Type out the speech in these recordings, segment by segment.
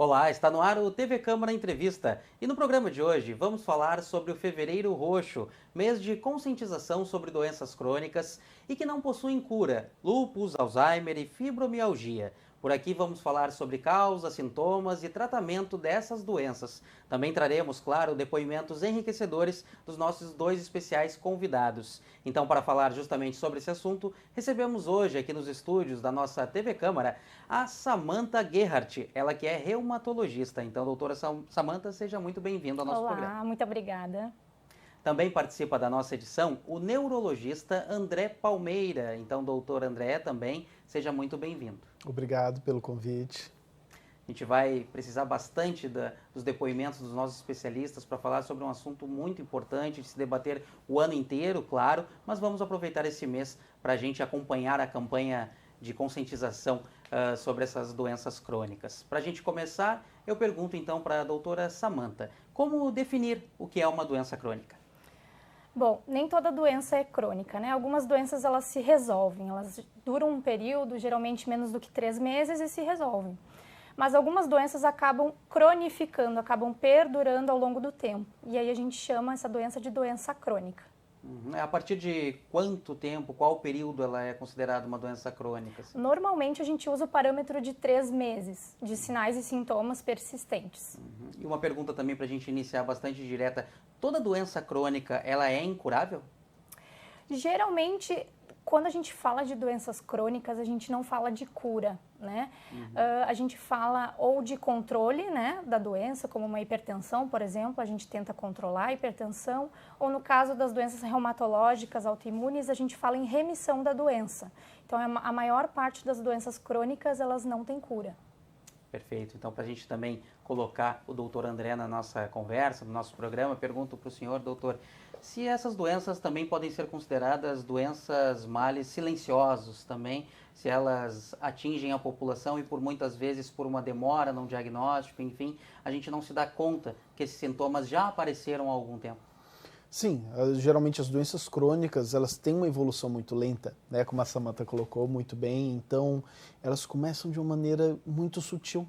Olá, está no ar o TV Câmara Entrevista e no programa de hoje vamos falar sobre o Fevereiro Roxo, mês de conscientização sobre doenças crônicas e que não possuem cura, lúpus, Alzheimer e fibromialgia. Por aqui vamos falar sobre causas, sintomas e tratamento dessas doenças. Também traremos, claro, depoimentos enriquecedores dos nossos dois especiais convidados. Então, para falar justamente sobre esse assunto, recebemos hoje aqui nos estúdios da nossa TV Câmara a Samantha Gerhardt, ela que é reumatologista. Então, doutora Samantha, seja muito bem-vinda ao nosso programa. Olá, muito obrigada. Também participa da nossa edição o neurologista André Palmeira. Então, doutor André, também seja muito bem-vindo. Obrigado pelo convite. A gente vai precisar bastante dos depoimentos dos nossos especialistas para falar sobre um assunto muito importante de se debater o ano inteiro, claro, mas vamos aproveitar esse mês para a gente acompanhar a campanha de conscientização sobre essas doenças crônicas. Para a gente começar, eu pergunto então para a doutora Samantha, como definir o que é uma doença crônica? Bom, nem toda doença é crônica, né? Algumas doenças elas se resolvem, elas duram um período, geralmente menos do que 3 meses, e se resolvem. Mas algumas doenças acabam cronificando, acabam perdurando ao longo do tempo. E aí a gente chama essa doença de doença crônica. A partir de quanto tempo, qual período ela é considerada uma doença crônica? Assim? Normalmente a gente usa o parâmetro de 3 meses de sinais e sintomas persistentes. E uma pergunta também para a gente iniciar bastante direta. Toda doença crônica, ela é incurável? Geralmente, quando a gente fala de doenças crônicas, a gente não fala de cura, né? A gente fala ou de controle, né, da doença, como uma hipertensão, por exemplo, a gente tenta controlar a hipertensão, ou no caso das doenças reumatológicas, autoimunes, a gente fala em remissão da doença. Então, a maior parte das doenças crônicas, elas não têm cura. Perfeito. Então, para a gente também colocar o doutor André na nossa conversa, no nosso programa, pergunto para o senhor, doutor, se essas doenças também podem ser consideradas doenças males silenciosos também, se elas atingem a população e por muitas vezes por uma demora no diagnóstico, enfim, a gente não se dá conta que esses sintomas já apareceram há algum tempo. Sim, geralmente as doenças crônicas, elas têm uma evolução muito lenta, né, como a Samantha colocou muito bem, então elas começam de uma maneira muito sutil.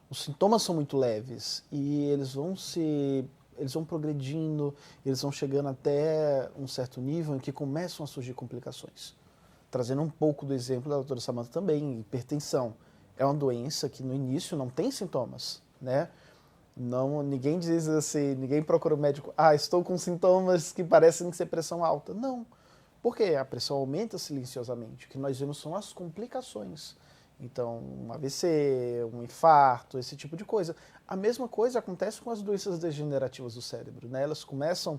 Os sintomas são muito leves e eles vão progredindo, eles vão chegando até um certo nível em que começam a surgir complicações. Trazendo um pouco do exemplo da doutora Samantha também, hipertensão. É uma doença que no início não tem sintomas, né? Não, ninguém diz assim, ninguém procura o médico, estou com sintomas que parecem ser pressão alta. Não, porque a pressão aumenta silenciosamente. O que nós vemos são as complicações. Então, um AVC, um infarto, esse tipo de coisa. A mesma coisa acontece com as doenças degenerativas do cérebro, né? Elas começam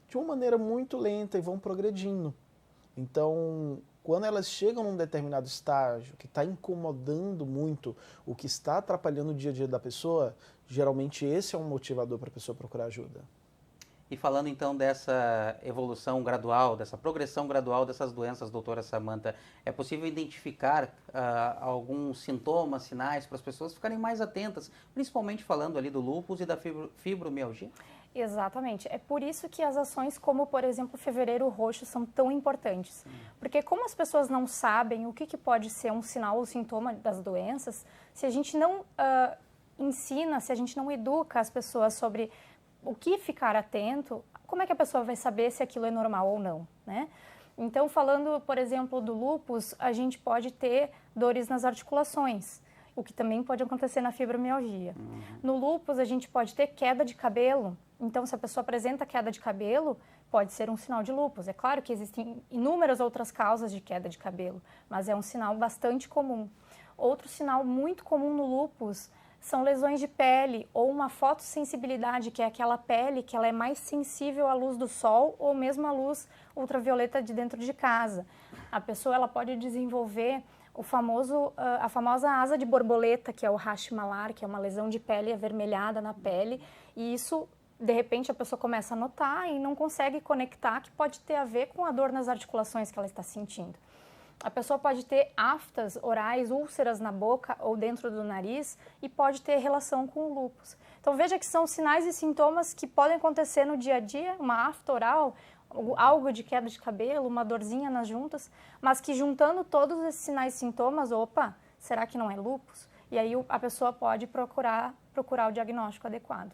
de uma maneira muito lenta e vão progredindo. Então, quando elas chegam num determinado estágio que está incomodando muito, o que está atrapalhando o dia a dia da pessoa, geralmente esse é um motivador para a pessoa procurar ajuda. E falando então dessa evolução gradual, dessa progressão gradual dessas doenças, doutora Samantha, é possível identificar alguns sintomas, sinais para as pessoas ficarem mais atentas, principalmente falando ali do lúpus e da fibromialgia? Exatamente. É por isso que as ações como, por exemplo, o Fevereiro Roxo são tão importantes. Porque como as pessoas não sabem o que pode ser um sinal ou sintoma das doenças, se a gente não ensina, se a gente não educa as pessoas sobre o que ficar atento, como é que a pessoa vai saber se aquilo é normal ou não, né? Então, falando, por exemplo, do lúpus, a gente pode ter dores nas articulações, o que também pode acontecer na fibromialgia. No lúpus, a gente pode ter queda de cabelo. Então, se a pessoa apresenta queda de cabelo, pode ser um sinal de lúpus. É claro que existem inúmeras outras causas de queda de cabelo, mas é um sinal bastante comum. Outro sinal muito comum no lúpus são lesões de pele ou uma fotossensibilidade, que é aquela pele que ela é mais sensível à luz do sol ou mesmo à luz ultravioleta de dentro de casa. A pessoa ela pode desenvolver a famosa asa de borboleta, que é o rash malar, que é uma lesão de pele avermelhada na pele, e isso, de repente, a pessoa começa a notar e não consegue conectar que pode ter a ver com a dor nas articulações que ela está sentindo. A pessoa pode ter aftas orais, úlceras na boca ou dentro do nariz e pode ter relação com o lúpus. Então veja que são sinais e sintomas que podem acontecer no dia a dia, uma afta oral, algo de queda de cabelo, uma dorzinha nas juntas, mas que juntando todos esses sinais e sintomas, opa, será que não é lúpus? e aí a pessoa pode procurar o diagnóstico adequado.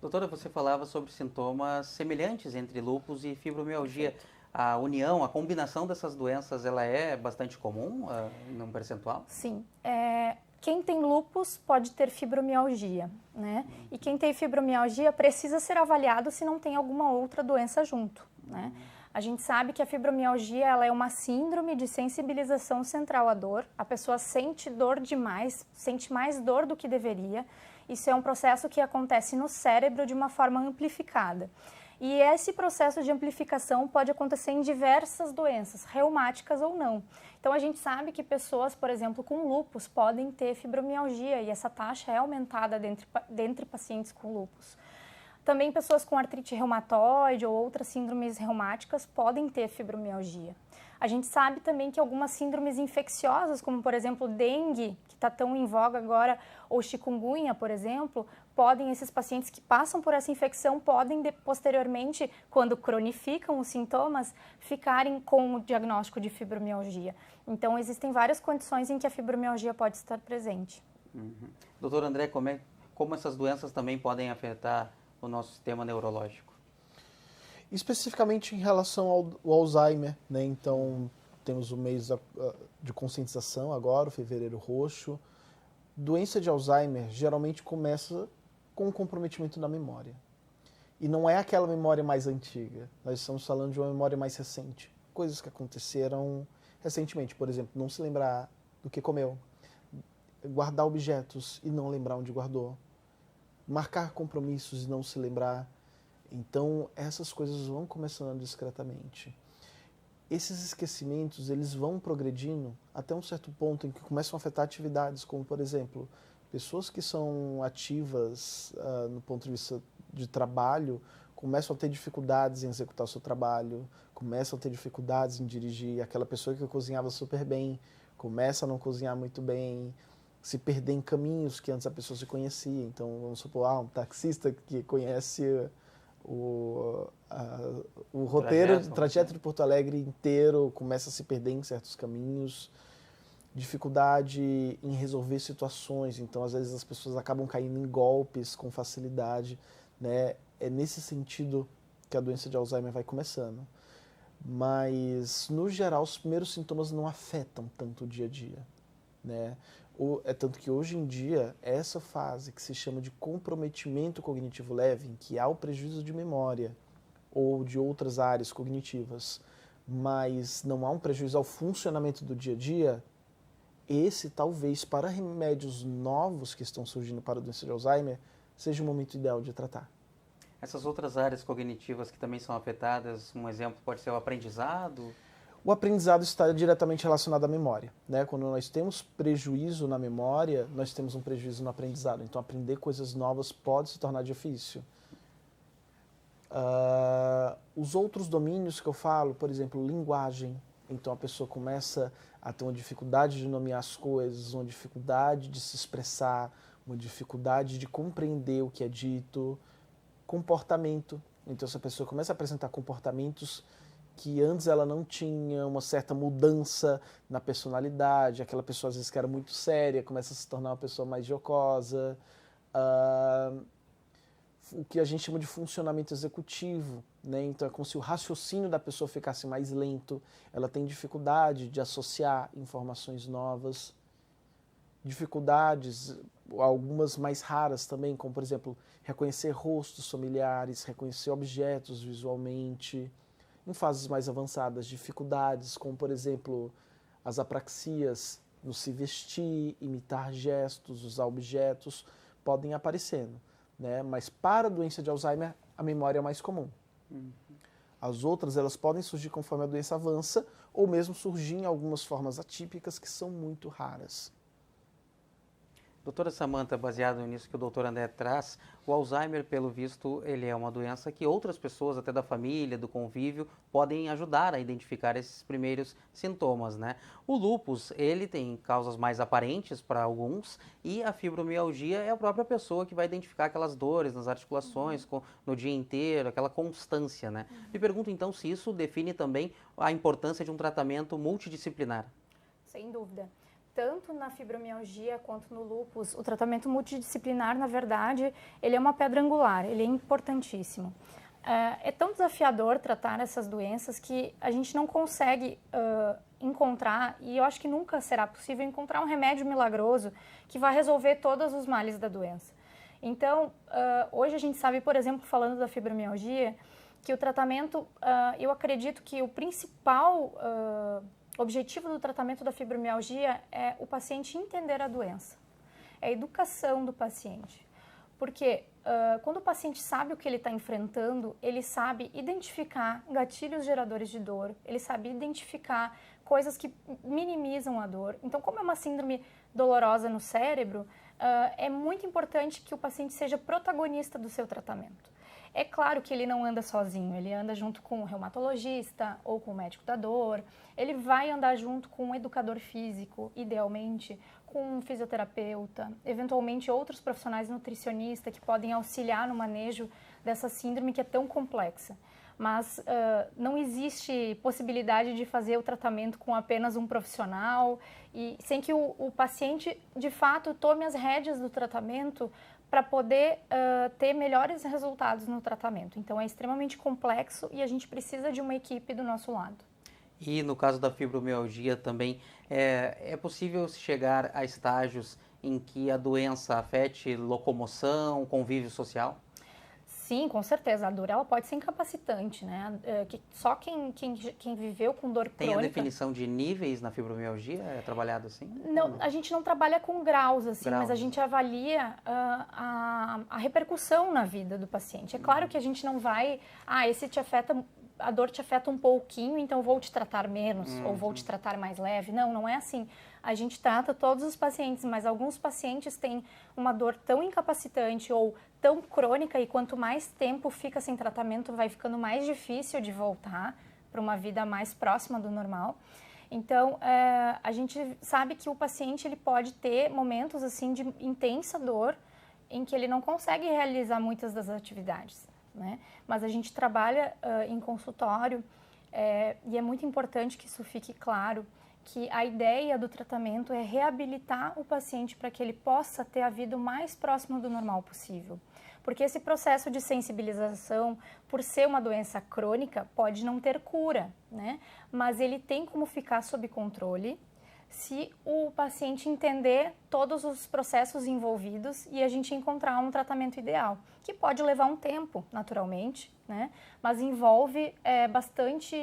Doutora, você falava sobre sintomas semelhantes entre lúpus e fibromialgia. A união, a combinação dessas doenças, ela é bastante comum, num percentual? Sim. Quem tem lúpus pode ter fibromialgia, né? E quem tem fibromialgia precisa ser avaliado se não tem alguma outra doença junto, né? A gente sabe que a fibromialgia ela é uma síndrome de sensibilização central à dor. A pessoa sente dor demais, sente mais dor do que deveria. Isso é um processo que acontece no cérebro de uma forma amplificada. E esse processo de amplificação pode acontecer em diversas doenças, reumáticas ou não. Então, a gente sabe que pessoas, por exemplo, com lúpus podem ter fibromialgia e essa taxa é aumentada dentre pacientes com lúpus. Também pessoas com artrite reumatoide ou outras síndromes reumáticas podem ter fibromialgia. A gente sabe também que algumas síndromes infecciosas, como por exemplo dengue, que está tão em voga agora, ou chikungunya, por exemplo, esses pacientes que passam por essa infecção podem posteriormente, quando cronificam os sintomas, ficarem com o diagnóstico de fibromialgia. Então, existem várias condições em que a fibromialgia pode estar presente. Doutor André, como essas doenças também podem afetar o nosso sistema neurológico? Especificamente em relação ao Alzheimer, né? Então, temos o mês de conscientização agora, o Fevereiro Roxo. Doença de Alzheimer geralmente começa com um comprometimento da memória. E não é aquela memória mais antiga. Nós estamos falando de uma memória mais recente. Coisas que aconteceram recentemente. Por exemplo, não se lembrar do que comeu. Guardar objetos e não lembrar onde guardou. Marcar compromissos e não se lembrar. Então, essas coisas vão começando discretamente. Esses esquecimentos, eles vão progredindo até um certo ponto em que começam a afetar atividades, como, por exemplo, pessoas que são ativas no ponto de vista de trabalho, começam a ter dificuldades em executar o seu trabalho, começam a ter dificuldades em dirigir. Aquela pessoa que cozinhava super bem, começa a não cozinhar muito bem, se perder em caminhos que antes a pessoa se conhecia. Então, vamos supor, um taxista que conhece o roteiro, o trajeto de Porto Alegre inteiro, começa a se perder em certos caminhos, dificuldade em resolver situações, então às vezes as pessoas acabam caindo em golpes com facilidade, né? É nesse sentido que a doença de Alzheimer vai começando. Mas, no geral, os primeiros sintomas não afetam tanto o dia a dia, né? É tanto que hoje em dia, essa fase que se chama de comprometimento cognitivo leve, em que há o prejuízo de memória ou de outras áreas cognitivas, mas não há um prejuízo ao funcionamento do dia a dia, esse talvez para remédios novos que estão surgindo para a doença de Alzheimer, seja o momento ideal de tratar. Essas outras áreas cognitivas que também são afetadas, um exemplo pode ser o aprendizado? O aprendizado está diretamente relacionado à memória, né? Quando nós temos prejuízo na memória, nós temos um prejuízo no aprendizado. Então, aprender coisas novas pode se tornar difícil. Os outros domínios que eu falo, por exemplo, linguagem. Então, a pessoa começa a ter uma dificuldade de nomear as coisas, uma dificuldade de se expressar, uma dificuldade de compreender o que é dito. Comportamento. Então, se a pessoa começa a apresentar comportamentos que antes ela não tinha, uma certa mudança na personalidade, aquela pessoa às vezes que era muito séria, começa a se tornar uma pessoa mais jocosa, o que a gente chama de funcionamento executivo, né? Então é como se o raciocínio da pessoa ficasse mais lento, ela tem dificuldade de associar informações novas, dificuldades, algumas mais raras também, como por exemplo, reconhecer rostos familiares, reconhecer objetos visualmente. Em fases mais avançadas, dificuldades como, por exemplo, as apraxias no se vestir, imitar gestos, usar objetos, podem aparecendo, né? Mas para a doença de Alzheimer, a memória é mais comum. As outras, elas podem surgir conforme a doença avança, ou mesmo surgir em algumas formas atípicas que são muito raras. Doutora Samantha, baseado nisso que o doutor André traz, o Alzheimer, pelo visto, ele é uma doença que outras pessoas, até da família, do convívio, podem ajudar a identificar esses primeiros sintomas, né? O lúpus, ele tem causas mais aparentes para alguns e a fibromialgia é a própria pessoa que vai identificar aquelas dores nas articulações no dia inteiro, aquela constância, né? Me pergunto então se isso define também a importância de um tratamento multidisciplinar. Sem dúvida. tanto na fibromialgia quanto no lúpus, o tratamento multidisciplinar, na verdade, ele é uma pedra angular, ele é importantíssimo. É tão desafiador tratar essas doenças que a gente não consegue encontrar, e eu acho que nunca será possível encontrar um remédio milagroso que vai resolver todos os males da doença. Então, hoje a gente sabe, por exemplo, falando da fibromialgia, que o tratamento, eu acredito que o principal objetivo do tratamento da fibromialgia é o paciente entender a doença, é a educação do paciente. Porque quando o paciente sabe o que ele está enfrentando, ele sabe identificar gatilhos geradores de dor, ele sabe identificar coisas que minimizam a dor. Então, como é uma síndrome dolorosa no cérebro, é muito importante que o paciente seja protagonista do seu tratamento. É claro que ele não anda sozinho, ele anda junto com o reumatologista ou com o médico da dor, ele vai andar junto com um educador físico, idealmente, com um fisioterapeuta, eventualmente outros profissionais nutricionistas que podem auxiliar no manejo dessa síndrome que é tão complexa. Mas não existe possibilidade de fazer o tratamento com apenas um profissional e sem que o paciente, de fato, tome as rédeas do tratamento para poder ter melhores resultados no tratamento. Então, é extremamente complexo e a gente precisa de uma equipe do nosso lado. E no caso da fibromialgia também, é possível chegar a estágios em que a doença afete locomoção, convívio social? Sim, com certeza. A dor ela pode ser incapacitante, né? Só quem viveu com dor crônica... Tem a definição de níveis na fibromialgia? É trabalhado assim? Não, a gente não trabalha com graus, assim, mas a gente avalia a repercussão na vida do paciente. É claro que a gente não vai... esse te afeta... A dor te afeta um pouquinho, então vou te tratar menos ou vou te tratar mais leve. Não, não é assim. A gente trata todos os pacientes, mas alguns pacientes têm uma dor tão incapacitante ou tão crônica e quanto mais tempo fica sem tratamento, vai ficando mais difícil de voltar para uma vida mais próxima do normal. Então, a gente sabe que o paciente ele pode ter momentos assim de intensa dor em que ele não consegue realizar muitas das atividades, né? Mas a gente trabalha em consultório e é muito importante que isso fique claro, que a ideia do tratamento é reabilitar o paciente para que ele possa ter a vida o mais próxima do normal possível. Porque esse processo de sensibilização, por ser uma doença crônica, pode não ter cura, né? Mas ele tem como ficar sob controle se o paciente entender todos os processos envolvidos e a gente encontrar um tratamento ideal, que pode levar um tempo, naturalmente, né? Mas envolve bastante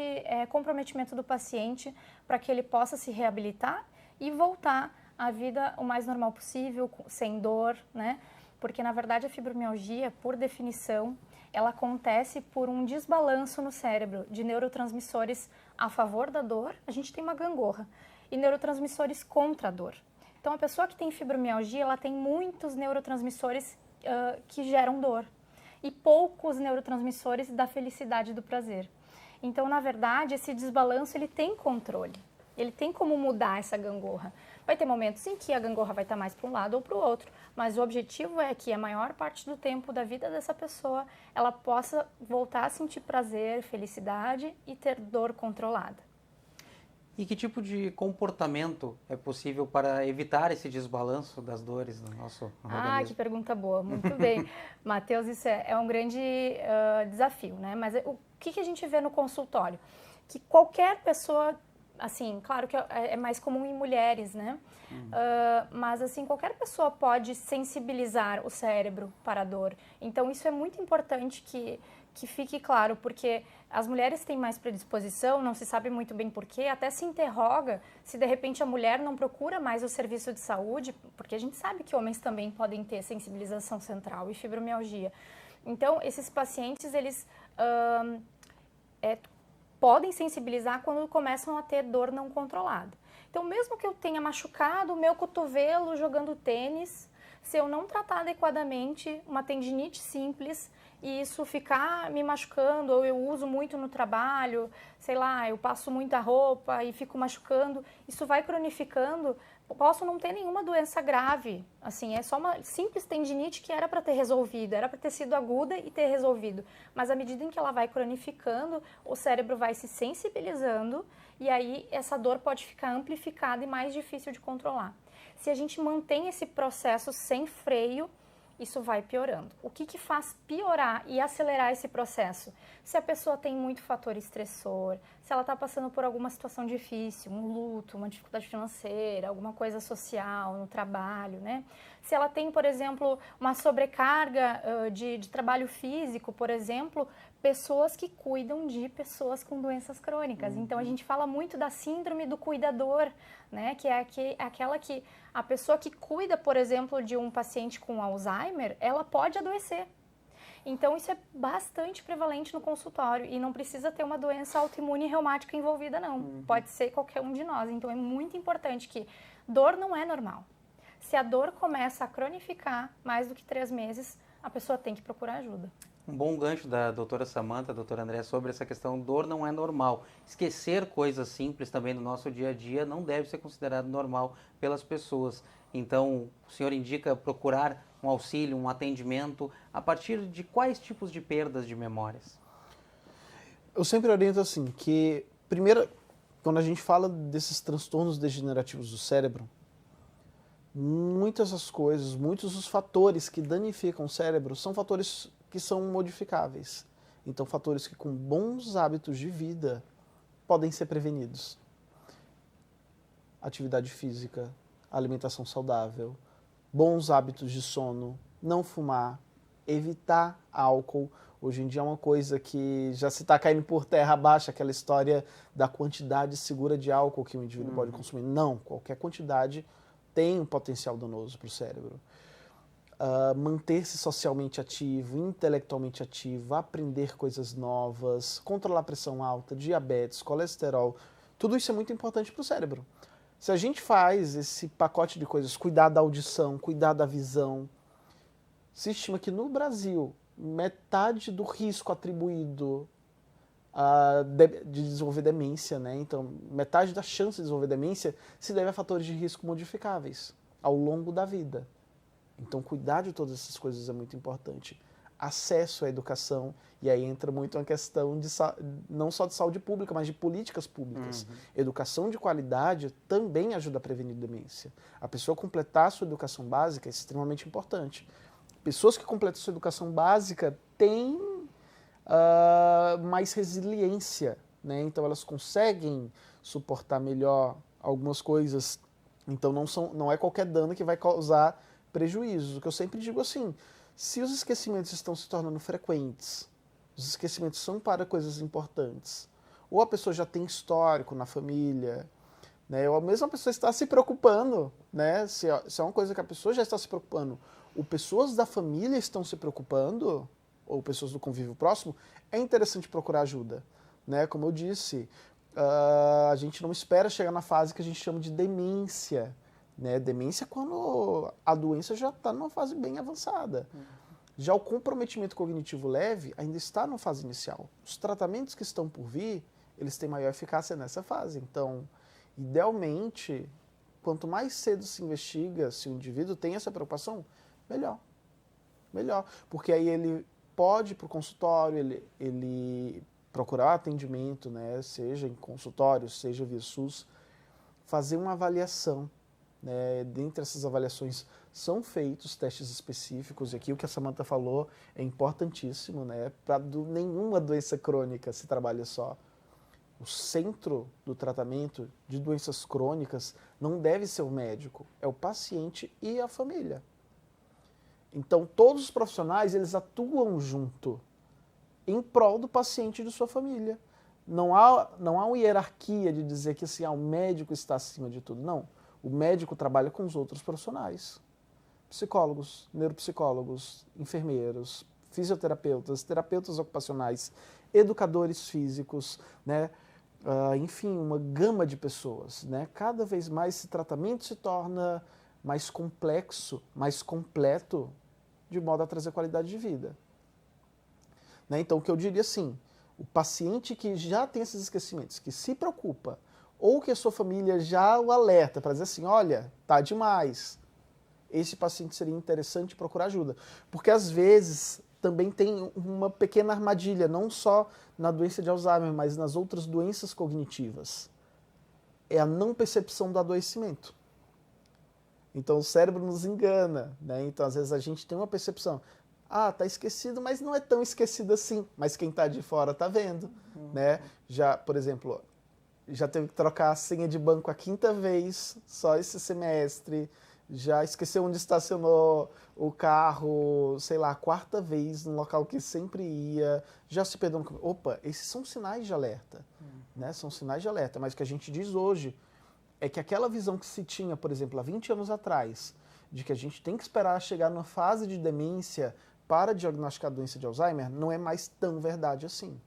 comprometimento do paciente para que ele possa se reabilitar e voltar à vida o mais normal possível, sem dor, né? Porque, na verdade, a fibromialgia, por definição, ela acontece por um desbalanço no cérebro de neurotransmissores a favor da dor, a gente tem uma gangorra, e neurotransmissores contra a dor. Então, a pessoa que tem fibromialgia, ela tem muitos neurotransmissores que geram dor e poucos neurotransmissores da felicidade e do prazer. Então, na verdade, esse desbalanço, ele tem controle. Ele tem como mudar essa gangorra. Vai ter momentos em que a gangorra vai estar mais para um lado ou para o outro, mas o objetivo é que a maior parte do tempo da vida dessa pessoa, ela possa voltar a sentir prazer, felicidade e ter dor controlada. E que tipo de comportamento é possível para evitar esse desbalanço das dores no nosso organismo? Que pergunta boa, muito bem. Matheus, isso é um grande desafio, né? Mas o que a gente vê no consultório? Que qualquer pessoa, assim, claro que é mais comum em mulheres, né? Mas, assim, qualquer pessoa pode sensibilizar o cérebro para a dor. Então, isso é muito importante que fique claro, porque as mulheres têm mais predisposição, não se sabe muito bem porquê, até se interroga se de repente a mulher não procura mais o serviço de saúde, porque a gente sabe que homens também podem ter sensibilização central e fibromialgia. Então, esses pacientes, eles podem sensibilizar quando começam a ter dor não controlada. Então, mesmo que eu tenha machucado o meu cotovelo jogando tênis, Se eu não tratar adequadamente uma tendinite simples e isso ficar me machucando, ou eu uso muito no trabalho, sei lá, eu passo muita roupa e fico machucando, isso vai cronificando, posso não ter nenhuma doença grave, assim, é só uma simples tendinite que era para ter resolvido, era para ter sido aguda e ter resolvido, mas à medida em que ela vai cronificando, o cérebro vai se sensibilizando e aí essa dor pode ficar amplificada e mais difícil de controlar. Se a gente mantém esse processo sem freio, isso vai piorando. O que faz piorar e acelerar esse processo? Se a pessoa tem muito fator estressor, se ela está passando por alguma situação difícil, um luto, uma dificuldade financeira, alguma coisa social no trabalho, né? Se ela tem, por exemplo, uma sobrecarga de trabalho físico, por exemplo, pessoas que cuidam de pessoas com doenças crônicas. Então, a gente fala muito da síndrome do cuidador, né? Que é aquela que a pessoa que cuida, por exemplo, de um paciente com Alzheimer, ela pode adoecer. Então, isso é bastante prevalente no consultório e não precisa ter uma doença autoimune reumática envolvida, não. Pode ser qualquer um de nós. Então, é muito importante que dor não é normal. Se a dor começa a cronificar mais do que 3 meses, a pessoa tem que procurar ajuda. Um bom gancho da doutora Samantha, doutora André, sobre essa questão, dor não é normal. Esquecer coisas simples também no nosso dia a dia não deve ser considerado normal pelas pessoas. Então, o senhor indica procurar um auxílio, um atendimento, a partir de quais tipos de perdas de memórias? Eu sempre oriento assim, que primeiro, quando a gente fala desses transtornos degenerativos do cérebro, muitas das coisas, muitos dos fatores que danificam o cérebro são fatores que são modificáveis. Então, fatores que com bons hábitos de vida podem ser prevenidos. Atividade física, alimentação saudável, bons hábitos de sono, não fumar, evitar álcool. Hoje em dia é uma coisa que já se está caindo por terra abaixo, aquela história da quantidade segura de álcool que o indivíduo pode consumir. Não, qualquer quantidade tem um potencial danoso para o cérebro. Manter-se socialmente ativo, intelectualmente ativo, aprender coisas novas, controlar a pressão alta, diabetes, colesterol, tudo isso é muito importante para o cérebro. Se a gente faz esse pacote de coisas, cuidar da audição, cuidar da visão, se estima que no Brasil, metade do risco atribuído de desenvolver demência, né? Então, metade da chance de desenvolver demência se deve a fatores de risco modificáveis ao longo da vida. Então, cuidar de todas essas coisas é muito importante. Acesso à educação, e aí entra muito uma questão de, não só de saúde pública, mas de políticas públicas. Educação de qualidade também ajuda a prevenir demência. A pessoa completar a sua educação básica é extremamente importante. Pessoas que completam a sua educação básica têm mais resiliência, né? Então, elas conseguem suportar melhor algumas coisas. Então, não é qualquer dano que vai causar prejuízos. O que eu sempre digo assim, se os esquecimentos estão se tornando frequentes, os esquecimentos são para coisas importantes, ou a pessoa já tem histórico na família, né, ou a mesma pessoa está se preocupando, né, se é uma coisa que a pessoa já está se preocupando, ou pessoas da família estão se preocupando, ou pessoas do convívio próximo, é interessante procurar ajuda. Né? Como eu disse, a gente não espera chegar na fase que a gente chama de demência. Né? Demência é quando a doença já está numa fase bem avançada. Já o comprometimento cognitivo leve ainda está numa fase inicial. Os tratamentos que estão por vir, eles têm maior eficácia nessa fase. Então, idealmente, quanto mais cedo se investiga, se o indivíduo tem essa preocupação, melhor. Melhor. Porque aí ele pode ir para o consultório, ele procurar atendimento, né? Seja em consultório, seja via SUS, fazer uma avaliação. Né? Dentre essas avaliações são feitos testes específicos, e aqui o que a Samantha falou é importantíssimo, né? Para nenhuma doença crônica se trabalha só. O centro do tratamento de doenças crônicas não deve ser o médico, é o paciente e a família. Então, todos os profissionais, eles atuam junto, em prol do paciente e de sua família. Não há uma hierarquia de dizer que assim, o médico está acima de tudo. Não. O médico trabalha com os outros profissionais. Psicólogos, neuropsicólogos, enfermeiros, fisioterapeutas, terapeutas ocupacionais, educadores físicos, né? Enfim, uma gama de pessoas. Né? Cada vez mais esse tratamento se torna mais complexo, mais completo, de modo a trazer qualidade de vida. Né? Então, o que eu diria assim, o paciente que já tem esses esquecimentos, que se preocupa, ou que a sua família já o alerta para dizer assim, olha, tá demais, esse paciente seria interessante procurar ajuda. Porque às vezes também tem uma pequena armadilha, não só na doença de Alzheimer, mas nas outras doenças cognitivas. É a não percepção do adoecimento. Então o cérebro nos engana, né? Então às vezes a gente tem uma percepção, tá esquecido, mas não é tão esquecido assim, mas quem tá de fora tá vendo, né? Já, por exemplo, já teve que trocar a senha de banco a 5ª vez, só esse semestre, já esqueceu onde estacionou o carro, sei lá, a 4ª vez no local que sempre ia, já se perdeu. Opa, esses são sinais de alerta, né? São sinais de alerta, mas o que a gente diz hoje é que aquela visão que se tinha, por exemplo, há 20 anos atrás, de que a gente tem que esperar chegar numa fase de demência para diagnosticar a doença de Alzheimer, não é mais tão verdade assim.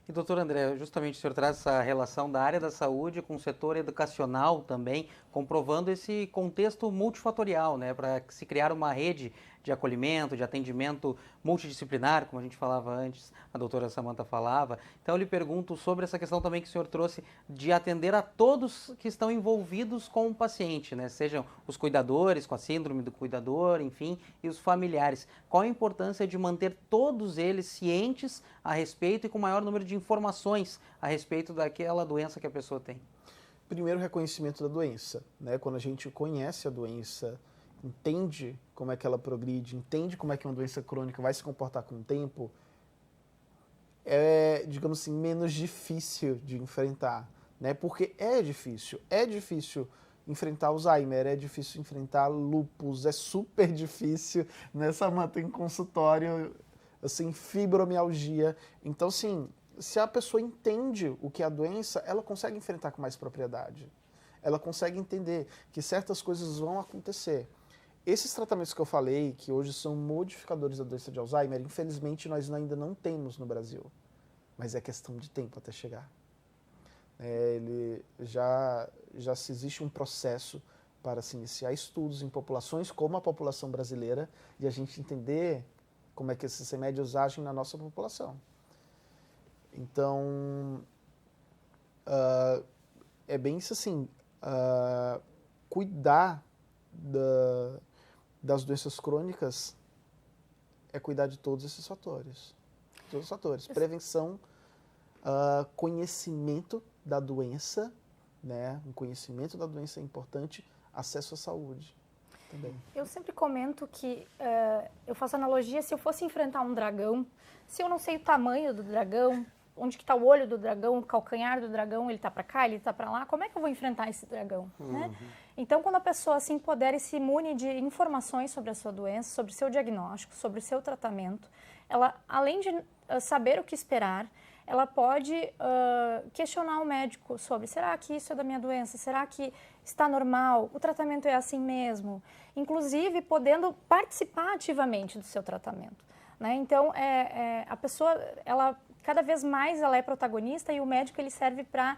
E, doutor André, justamente o senhor traz essa relação da área da saúde com o setor educacional também, comprovando esse contexto multifatorial, né, para se criar uma rede de acolhimento, de atendimento multidisciplinar, como a gente falava antes, a doutora Samantha falava. Então, eu lhe pergunto sobre essa questão também que o senhor trouxe de atender a todos que estão envolvidos com o paciente, né, sejam os cuidadores, com a síndrome do cuidador, enfim, e os familiares. Qual a importância de manter todos eles cientes a respeito e com o maior número de informações a respeito daquela doença que a pessoa tem? Primeiro, reconhecimento da doença, né? Quando a gente conhece a doença, entende como é que ela progride, entende como é que uma doença crônica vai se comportar com o tempo, é, digamos assim, menos difícil de enfrentar, né? Porque é difícil enfrentar Alzheimer, é difícil enfrentar lúpus, é super difícil, né, Samantha, em consultório, assim, fibromialgia. Então, assim, se a pessoa entende o que é a doença, ela consegue enfrentar com mais propriedade. Ela consegue entender que certas coisas vão acontecer. Esses tratamentos que eu falei, que hoje são modificadores da doença de Alzheimer, infelizmente nós ainda não temos no Brasil. Mas é questão de tempo até chegar. Ele já se existe um processo para se iniciar estudos em populações como a população brasileira e a gente entender como é que esses remédios agem na nossa população. Então, é bem isso assim, cuidar das doenças crônicas é cuidar de todos esses fatores. Todos os fatores. Prevenção, conhecimento da doença, né? Um conhecimento da doença é importante, acesso à saúde também. Eu sempre comento que, eu faço analogia, se eu fosse enfrentar um dragão, se eu não sei o tamanho do dragão, onde que está o olho do dragão, o calcanhar do dragão, ele está para cá, ele está para lá, como é que eu vou enfrentar esse dragão? Né? Então, quando a pessoa se empodera e se imune de informações sobre a sua doença, sobre o seu diagnóstico, sobre o seu tratamento, ela, além de saber o que esperar, ela pode questionar o médico sobre, será que isso é da minha doença? Será que está normal? O tratamento é assim mesmo? Inclusive, podendo participar ativamente do seu tratamento. Né? Então, a pessoa, cada vez mais ela é protagonista e o médico ele serve para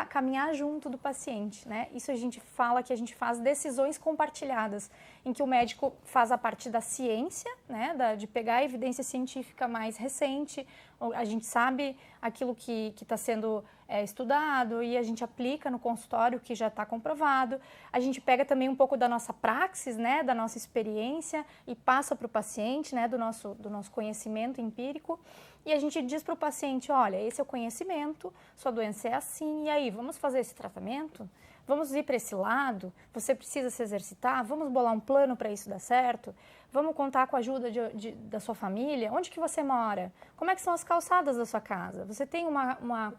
caminhar junto do paciente, né? Isso a gente fala que a gente faz decisões compartilhadas, em que o médico faz a parte da ciência, né? De pegar a evidência científica mais recente, a gente sabe aquilo que está sendo estudado e a gente aplica no consultório que já está comprovado. A gente pega também um pouco da nossa praxis, né? Da nossa experiência e passa para o paciente, né? Do nosso conhecimento empírico. E a gente diz para o paciente, olha, esse é o conhecimento, sua doença é assim, e aí, vamos fazer esse tratamento? Vamos ir para esse lado? Você precisa se exercitar? Vamos bolar um plano para isso dar certo? Vamos contar com a ajuda da sua família? Onde que você mora? Como é que são as calçadas da sua casa? Você tem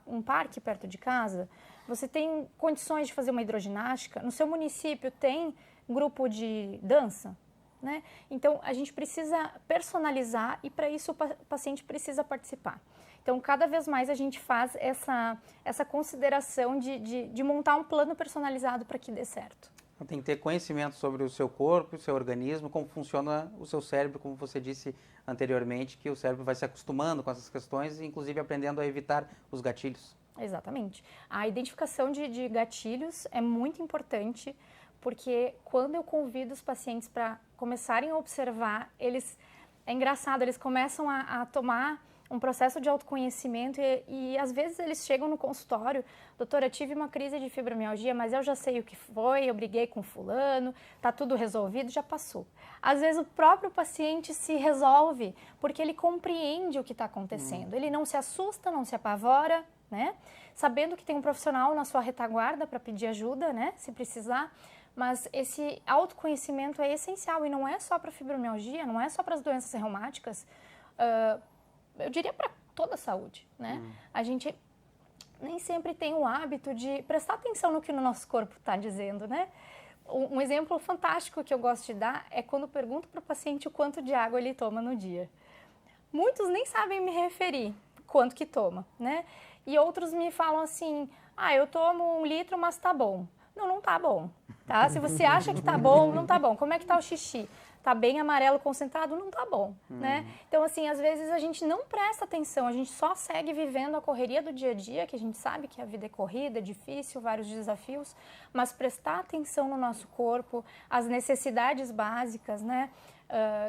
um parque perto de casa? Você tem condições de fazer uma hidroginástica? No seu município tem grupo de dança? Né? Então, a gente precisa personalizar e, para isso, o paciente precisa participar. Então, cada vez mais a gente faz essa consideração de montar um plano personalizado para que dê certo. Tem que ter conhecimento sobre o seu corpo, o seu organismo, como funciona o seu cérebro, como você disse anteriormente, que o cérebro vai se acostumando com essas questões e, inclusive, aprendendo a evitar os gatilhos. Exatamente. A identificação de gatilhos é muito importante, porque quando eu convido os pacientes para começarem a observar, é engraçado, eles começam a tomar um processo de autoconhecimento e às vezes eles chegam no consultório, doutora, eu tive uma crise de fibromialgia, mas eu já sei o que foi, eu briguei com fulano, tá tudo resolvido, já passou. Às vezes o próprio paciente se resolve porque ele compreende o que está acontecendo, ele não se assusta, não se apavora, né? Sabendo que tem um profissional na sua retaguarda para pedir ajuda, né? Se precisar. Mas esse autoconhecimento é essencial e não é só para fibromialgia, não é só para as doenças reumáticas, eu diria para toda a saúde, né? A gente nem sempre tem o hábito de prestar atenção no que o nosso corpo está dizendo, né? Um exemplo fantástico que eu gosto de dar é quando eu pergunto para o paciente o quanto de água ele toma no dia. Muitos nem sabem me referir quanto que toma, né? E outros me falam assim, eu tomo 1 litro, mas tá bom. Não, não tá bom, tá? Se você acha que tá bom, não tá bom. Como é que tá o xixi? Tá bem amarelo concentrado? Não tá bom, né? Então, assim, às vezes a gente não presta atenção, a gente só segue vivendo a correria do dia a dia, que a gente sabe que a vida é corrida, é difícil, vários desafios, mas prestar atenção no nosso corpo, as necessidades básicas, né?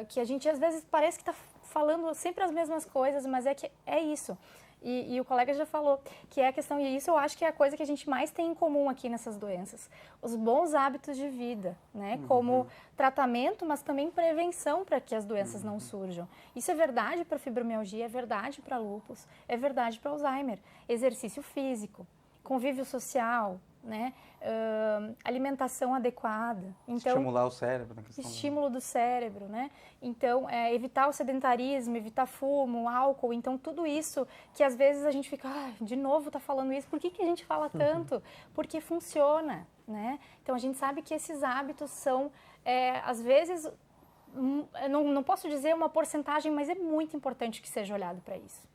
Que a gente, às vezes, parece que tá falando sempre as mesmas coisas, mas é que é isso. E o colega já falou que é a questão, e isso eu acho que é a coisa que a gente mais tem em comum aqui nessas doenças, os bons hábitos de vida, né? Como tratamento, mas também prevenção para que as doenças não surjam. Isso é verdade para fibromialgia, é verdade para lúpus, é verdade para Alzheimer. Exercício físico, convívio social, né? Alimentação adequada. Então, estimular o cérebro. Na questão estímulo do cérebro, né? Então, evitar o sedentarismo, evitar fumo, álcool. Então, tudo isso que às vezes a gente fica, de novo tá falando isso, por que a gente fala tanto? Porque funciona, né? Então, a gente sabe que esses hábitos são, às vezes, não posso dizer uma porcentagem, mas é muito importante que seja olhado para isso.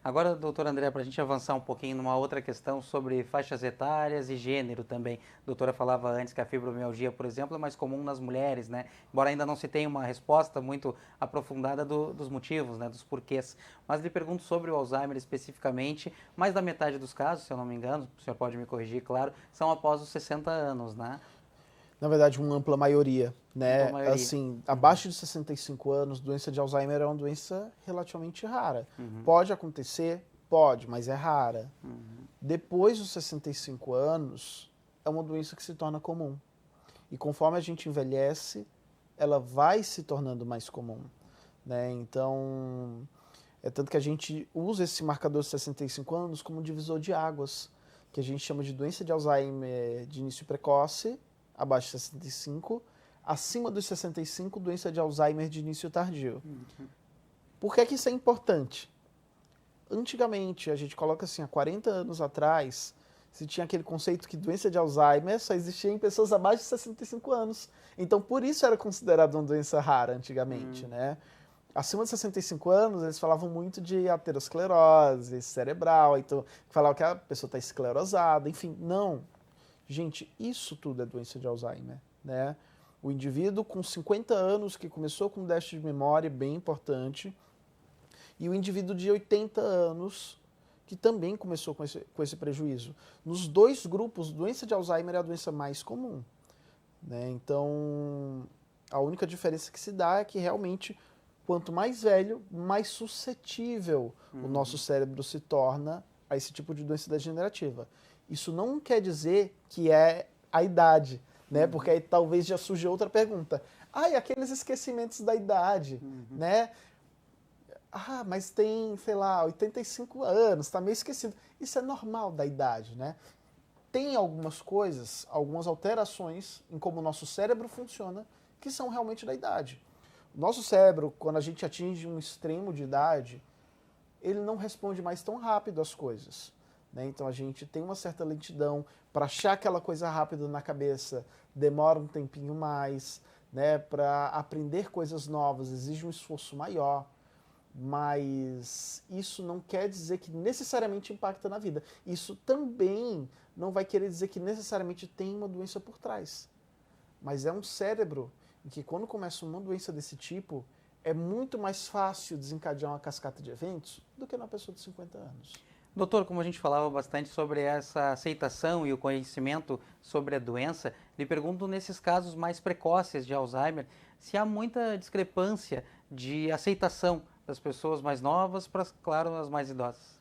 Agora, doutora André, para a gente avançar um pouquinho numa outra questão sobre faixas etárias e gênero também. A doutora falava antes que a fibromialgia, por exemplo, é mais comum nas mulheres, né? Embora ainda não se tenha uma resposta muito aprofundada dos motivos, né? Dos porquês. Mas lhe pergunto sobre o Alzheimer especificamente, mais da metade dos casos, se eu não me engano, o senhor pode me corrigir, claro, são após os 60 anos, né? Na verdade, uma ampla maioria, né? Ampla maioria. Assim, abaixo de 65 anos, doença de Alzheimer é uma doença relativamente rara. Pode acontecer? Pode, mas é rara. Depois dos 65 anos, é uma doença que se torna comum. E conforme a gente envelhece, ela vai se tornando mais comum, né? Então, é tanto que a gente usa esse marcador de 65 anos como um divisor de águas, que a gente chama de doença de Alzheimer de início precoce, abaixo de 65, acima dos 65, doença de Alzheimer de início tardio. Por que isso é importante? Antigamente, a gente coloca assim, há 40 anos atrás, se tinha aquele conceito que doença de Alzheimer só existia em pessoas abaixo de 65 anos. Então, por isso era considerado uma doença rara antigamente, né? Acima de 65 anos, eles falavam muito de aterosclerose cerebral, então falavam que a pessoa está esclerosada, enfim, não. Gente, isso tudo é doença de Alzheimer, né? O indivíduo com 50 anos que começou com déficit de memória, bem importante, e o indivíduo de 80 anos que também começou com esse prejuízo. Nos dois grupos, doença de Alzheimer é a doença mais comum, né? Então, a única diferença que se dá é que realmente, quanto mais velho, mais suscetível o nosso cérebro se torna a esse tipo de doença degenerativa. Isso não quer dizer que é a idade, né? Porque aí talvez já surja outra pergunta. E aqueles esquecimentos da idade, né? Mas tem, sei lá, 85 anos, tá meio esquecido. Isso é normal da idade, né? Tem algumas coisas, algumas alterações em como o nosso cérebro funciona que são realmente da idade. O nosso cérebro, quando a gente atinge um extremo de idade, ele não responde mais tão rápido às coisas, né? Então a gente tem uma certa lentidão para achar aquela coisa rápida na cabeça, demora um tempinho mais, né? Para aprender coisas novas exige um esforço maior, mas isso não quer dizer que necessariamente impacta na vida. Isso também não vai querer dizer que necessariamente tem uma doença por trás, mas é um cérebro em que quando começa uma doença desse tipo, é muito mais fácil desencadear uma cascata de eventos do que na pessoa de 50 anos. Doutor, como a gente falava bastante sobre essa aceitação e o conhecimento sobre a doença, lhe pergunto nesses casos mais precoces de Alzheimer, se há muita discrepância de aceitação das pessoas mais novas para, claro, as mais idosas.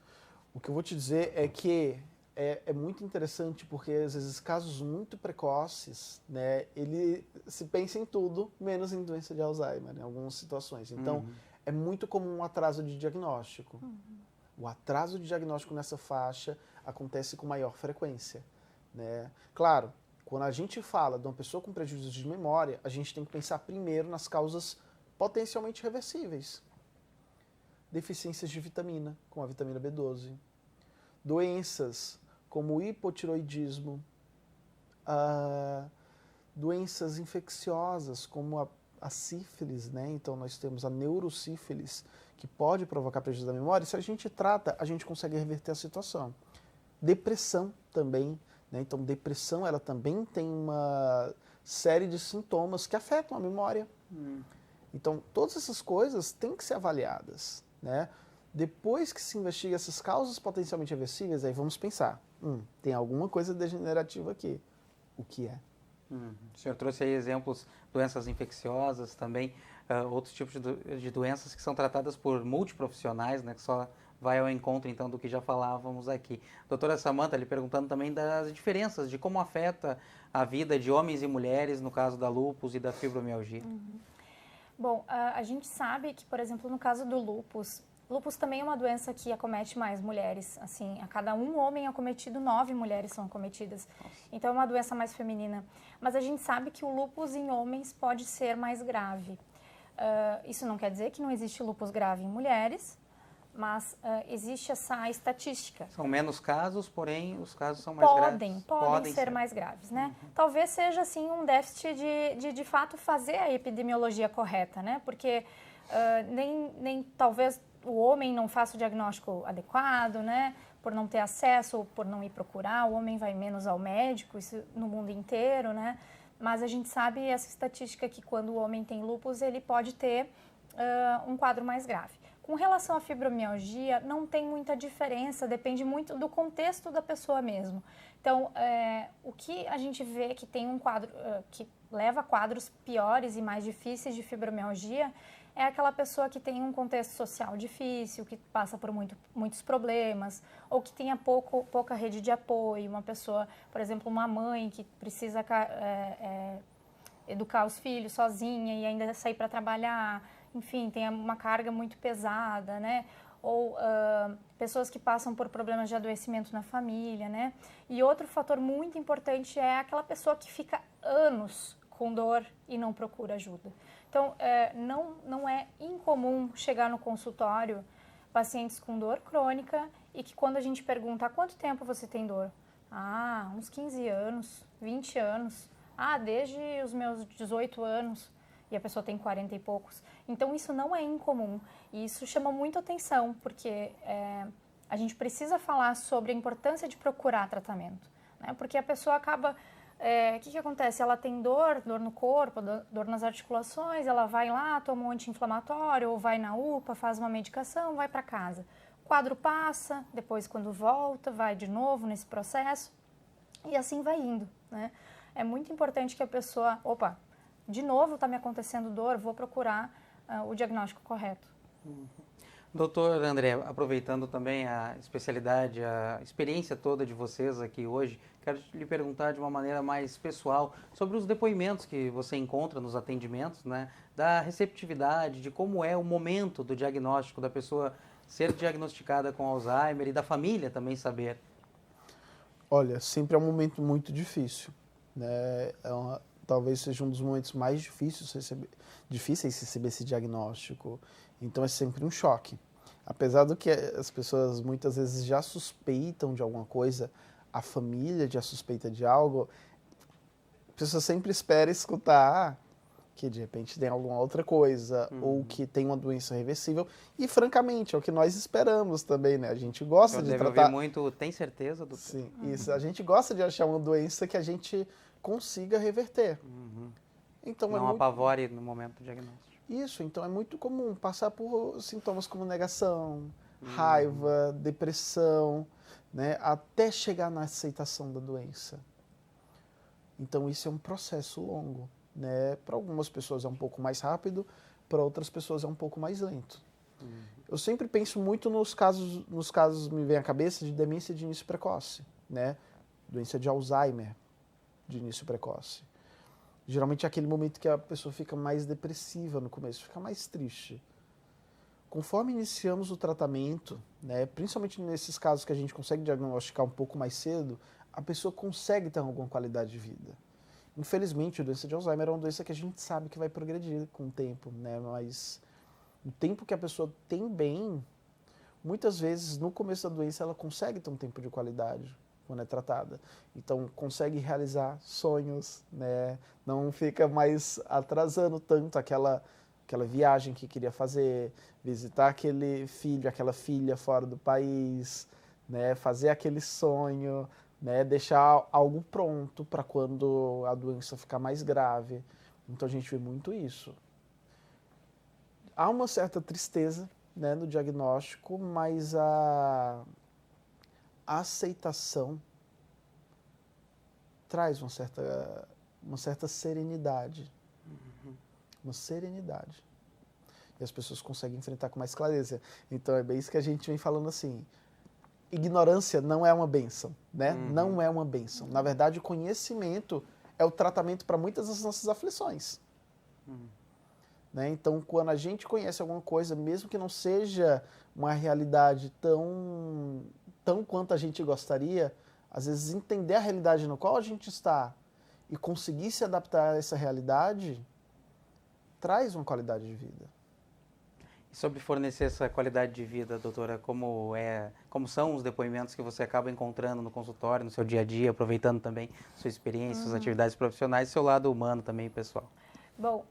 O que eu vou te dizer é que é muito interessante porque às vezes casos muito precoces, né, ele se pensa em tudo menos em doença de Alzheimer, em algumas situações. Então, é muito comum um atraso de diagnóstico. O atraso de diagnóstico nessa faixa acontece com maior frequência, né? Claro, quando a gente fala de uma pessoa com prejuízos de memória, a gente tem que pensar primeiro nas causas potencialmente reversíveis. Deficiências de vitamina, como a vitamina B12. Doenças como o hipotiroidismo. Doenças infecciosas, como a sífilis, né? Então nós temos a neurosífilis, que pode provocar prejuízo da memória, e se a gente trata, a gente consegue reverter a situação. Depressão também, né? Então depressão, ela também tem uma série de sintomas que afetam a memória. Então todas essas coisas têm que ser avaliadas, né? Depois que se investiga essas causas potencialmente reversíveis, aí vamos pensar, tem alguma coisa degenerativa aqui. O que é? O senhor trouxe aí exemplos, doenças infecciosas também, outros tipos de doenças que são tratadas por multiprofissionais, né, que só vai ao encontro, então, do que já falávamos aqui. Doutora Samantha, lhe perguntando também das diferenças, de como afeta a vida de homens e mulheres, no caso da lúpus e da fibromialgia. Bom, a gente sabe que, por exemplo, no caso do lúpus também é uma doença que acomete mais mulheres. Assim, a cada um homem acometido, 9 mulheres são acometidas. Então, é uma doença mais feminina. Mas a gente sabe que o lúpus em homens pode ser mais grave. Isso não quer dizer que não existe lúpus grave em mulheres, mas existe essa estatística. São menos casos, porém os casos são mais graves. Podem ser mais graves, né? Talvez seja, assim, um déficit de fato, fazer a epidemiologia correta, né? Porque nem talvez o homem não faça o diagnóstico adequado, né? Por não ter acesso ou por não ir procurar, o homem vai menos ao médico, isso no mundo inteiro, né? Mas a gente sabe essa estatística que quando o homem tem lúpus, ele pode ter um quadro mais grave. Com relação à fibromialgia, não tem muita diferença, depende muito do contexto da pessoa mesmo. Então, o que a gente vê que tem um quadro que leva a quadros piores e mais difíceis de fibromialgia é aquela pessoa que tem um contexto social difícil, que passa por muitos problemas, ou que tenha pouca rede de apoio, uma pessoa, por exemplo, uma mãe que precisa educar os filhos sozinha e ainda sair para trabalhar, enfim, tem uma carga muito pesada, né? Ou pessoas que passam por problemas de adoecimento na família, né? E outro fator muito importante é aquela pessoa que fica anos com dor e não procura ajuda. Então, não é incomum chegar no consultório pacientes com dor crônica e que quando a gente pergunta há quanto tempo você tem dor? Uns 15 anos, 20 anos. Desde os meus 18 anos. E a pessoa tem 40 e poucos. Então, isso não é incomum. E isso chama muito atenção, porque a gente precisa falar sobre a importância de procurar tratamento, né? Porque a pessoa acaba... O que acontece? Ela tem dor no corpo, dor nas articulações, ela vai lá, toma um anti-inflamatório, ou vai na UPA, faz uma medicação, vai para casa. O quadro passa, depois quando volta, vai de novo nesse processo, e assim vai indo, né? É muito importante que a pessoa... de novo está me acontecendo dor, vou procurar o diagnóstico correto. Doutor André, aproveitando também a especialidade, a experiência toda de vocês aqui hoje, quero lhe perguntar de uma maneira mais pessoal sobre os depoimentos que você encontra nos atendimentos, né, da receptividade, de como é o momento do diagnóstico, da pessoa ser diagnosticada com Alzheimer e da família também saber. Olha, sempre é um momento muito difícil, né? Talvez seja um dos momentos mais difíceis receber esse diagnóstico. Então é sempre um choque. Apesar do que as pessoas muitas vezes já suspeitam de alguma coisa, a família já suspeita de algo, a pessoa sempre espera escutar que de repente tem alguma outra coisa, ou que tem uma doença reversível. E francamente, é o que nós esperamos também, né? A gente gosta de deve tratar... ouvir muito, tem certeza? Do... Sim, isso. A gente gosta de achar uma doença que a gente consiga reverter. Então, não apavore no momento do diagnóstico. Isso, então é muito comum passar por sintomas como negação, raiva, depressão, né, até chegar na aceitação da doença. Então isso é um processo longo, né? Para algumas pessoas é um pouco mais rápido, para outras pessoas é um pouco mais lento. Eu sempre penso muito nos casos me vem à cabeça de demência de início precoce, né? Doença de Alzheimer de início precoce. Geralmente é aquele momento que a pessoa fica mais depressiva no começo, fica mais triste. Conforme iniciamos o tratamento, né, principalmente nesses casos que a gente consegue diagnosticar um pouco mais cedo, a pessoa consegue ter alguma qualidade de vida. Infelizmente, a doença de Alzheimer é uma doença que a gente sabe que vai progredir com o tempo, né, mas o tempo que a pessoa tem bem, muitas vezes no começo da doença ela consegue ter um tempo de qualidade quando é tratada. Então consegue realizar sonhos, né, não fica mais atrasando tanto aquela viagem que queria fazer, visitar aquele filho, aquela filha fora do país, né, fazer aquele sonho, né, deixar algo pronto para quando a doença ficar mais grave. Então a gente vê muito isso. Há uma certa tristeza, né, no diagnóstico, mas a aceitação traz uma certa serenidade. Uma serenidade. E as pessoas conseguem enfrentar com mais clareza. Então é bem isso que a gente vem falando assim. Ignorância não é uma bênção, né? Não é uma bênção. Na verdade, o conhecimento é o tratamento para muitas das nossas aflições. Né? Então, quando a gente conhece alguma coisa, mesmo que não seja uma realidade tão quanto a gente gostaria, às vezes entender a realidade no qual a gente está e conseguir se adaptar a essa realidade traz uma qualidade de vida. E sobre fornecer essa qualidade de vida, doutora, como são os depoimentos que você acaba encontrando no consultório, no seu dia a dia, aproveitando também sua experiência, suas atividades profissionais e seu lado humano também, pessoal? Bom,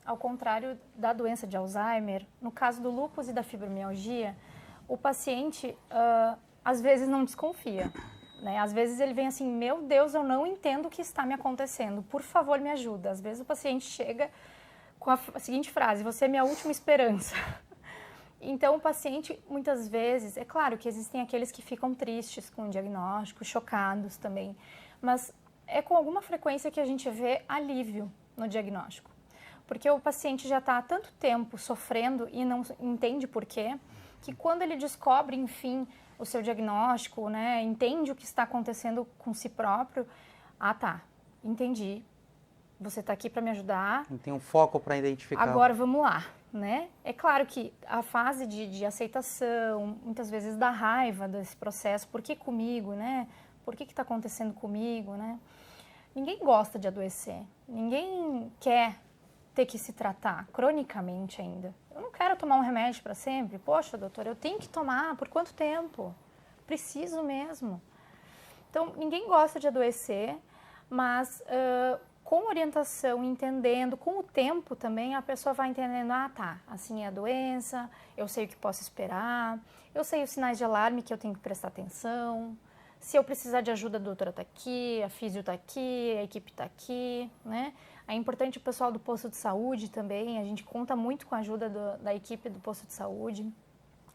ao contrário da doença de Alzheimer, no caso do lúpus e da fibromialgia, o paciente às vezes não desconfia. Né? Às vezes ele vem assim, meu Deus, eu não entendo o que está me acontecendo, por favor me ajuda. Às vezes o paciente chega com a seguinte frase, você é minha última esperança. Então o paciente, muitas vezes, é claro que existem aqueles que ficam tristes com o diagnóstico, chocados também, mas é com alguma frequência que a gente vê alívio no diagnóstico. Porque o paciente já está há tanto tempo sofrendo e não entende por quê, que quando ele descobre, enfim, o seu diagnóstico, né, entende o que está acontecendo com si próprio, tá, entendi, você está aqui para me ajudar. Tem um foco para identificar. Agora vamos lá, né? É claro que a fase de aceitação, muitas vezes da raiva desse processo, por que comigo, né? Por que está acontecendo comigo, né? Ninguém gosta de adoecer, ninguém quer ter que se tratar cronicamente ainda. Eu não quero tomar um remédio para sempre. Poxa, doutor, eu tenho que tomar por quanto tempo? Preciso mesmo. Então, ninguém gosta de adoecer, mas com orientação, entendendo, com o tempo também, a pessoa vai entendendo, tá, assim é a doença, eu sei o que posso esperar, eu sei os sinais de alarme que eu tenho que prestar atenção, se eu precisar de ajuda, a doutora está aqui, a físio está aqui, a equipe está aqui, né? É importante o pessoal do posto de saúde também, a gente conta muito com a ajuda da equipe do posto de saúde,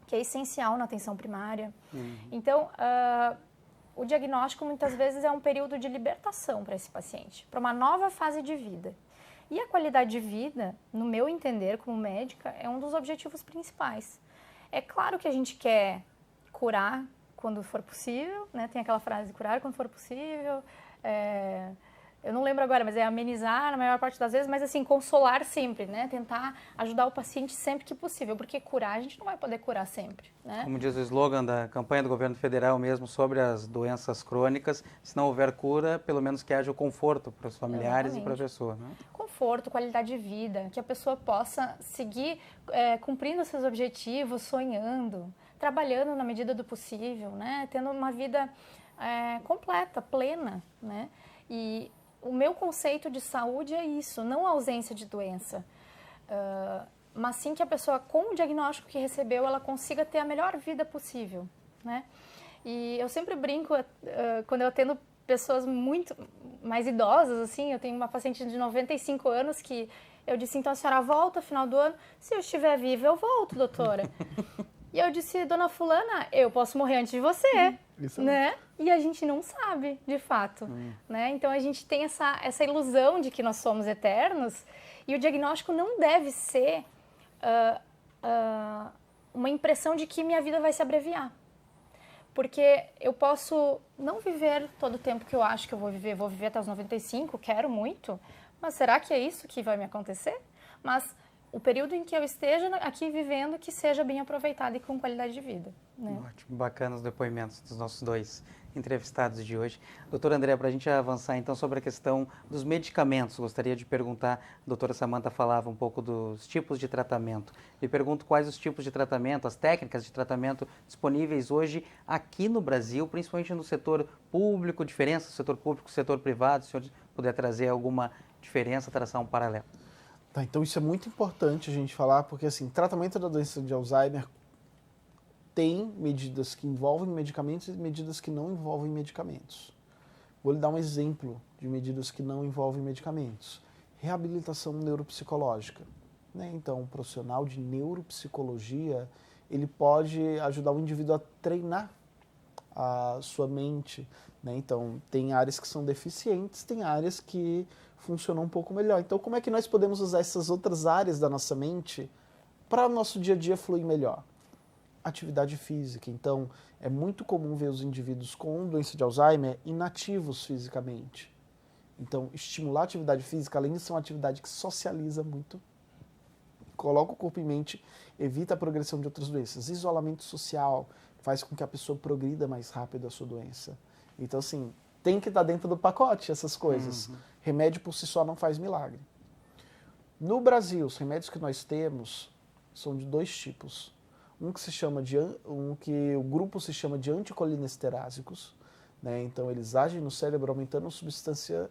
que é essencial na atenção primária. Então, o diagnóstico muitas vezes é um período de libertação para esse paciente, para uma nova fase de vida. E a qualidade de vida, no meu entender como médica, é um dos objetivos principais. É claro que a gente quer curar quando for possível, né? Tem aquela frase, curar quando for possível, eu não lembro agora, mas é amenizar na maior parte das vezes, mas assim, consolar sempre, né? Tentar ajudar o paciente sempre que possível, porque curar a gente não vai poder curar sempre, né? Como diz o slogan da campanha do governo federal mesmo sobre as doenças crônicas, se não houver cura, pelo menos que haja o conforto para os familiares e para a pessoa, né? Conforto, qualidade de vida, que a pessoa possa seguir cumprindo seus objetivos, sonhando, trabalhando na medida do possível, né? Tendo uma vida completa, plena, né? E o meu conceito de saúde é isso, não a ausência de doença, mas sim que a pessoa, com o diagnóstico que recebeu, ela consiga ter a melhor vida possível, né? E eu sempre brinco, quando eu atendo pessoas muito mais idosas, assim, eu tenho uma paciente de 95 anos que eu disse, então a senhora volta no final do ano? Se eu estiver viva, eu volto, doutora. E eu disse, dona fulana, eu posso morrer antes de você, Isso né? E a gente não sabe, de fato, né? Então a gente tem essa ilusão de que nós somos eternos e o diagnóstico não deve ser uma impressão de que minha vida vai se abreviar. Porque eu posso não viver todo o tempo que eu acho que eu vou viver até os 95, quero muito, mas será que é isso que vai me acontecer? Mas o período em que eu esteja aqui vivendo, que seja bem aproveitado e com qualidade de vida. Né? Ótimo, bacana os depoimentos dos nossos dois entrevistados de hoje. Doutora André, para a gente avançar então sobre a questão dos medicamentos, gostaria de perguntar, a doutora Samantha falava um pouco dos tipos de tratamento. Lhe pergunto quais os tipos de tratamento, as técnicas de tratamento disponíveis hoje aqui no Brasil, principalmente no setor público, diferença do setor público e setor privado, se o senhor puder trazer alguma diferença, traçar um paralelo. Tá, então isso é muito importante a gente falar, porque assim, tratamento da doença de Alzheimer tem medidas que envolvem medicamentos e medidas que não envolvem medicamentos. Vou lhe dar um exemplo de medidas que não envolvem medicamentos. Reabilitação neuropsicológica. Né? Então, um profissional de neuropsicologia, ele pode ajudar o indivíduo a treinar a sua mente. Né? Então, tem áreas que são deficientes, tem áreas que funcionam um pouco melhor. Então, como é que nós podemos usar essas outras áreas da nossa mente para o nosso dia a dia fluir melhor? Atividade física. Então, é muito comum ver os indivíduos com doença de Alzheimer inativos fisicamente. Então, estimular a atividade física, além de ser uma atividade que socializa muito, coloca o corpo em mente, evita a progressão de outras doenças. Isolamento social faz com que a pessoa progrida mais rápido a sua doença. Então, assim, tem que estar dentro do pacote essas coisas. Remédio por si só não faz milagre. No Brasil, os remédios que nós temos são de dois tipos. Um que o grupo se chama de anticolinesterásicos, né? Então eles agem no cérebro aumentando uma substância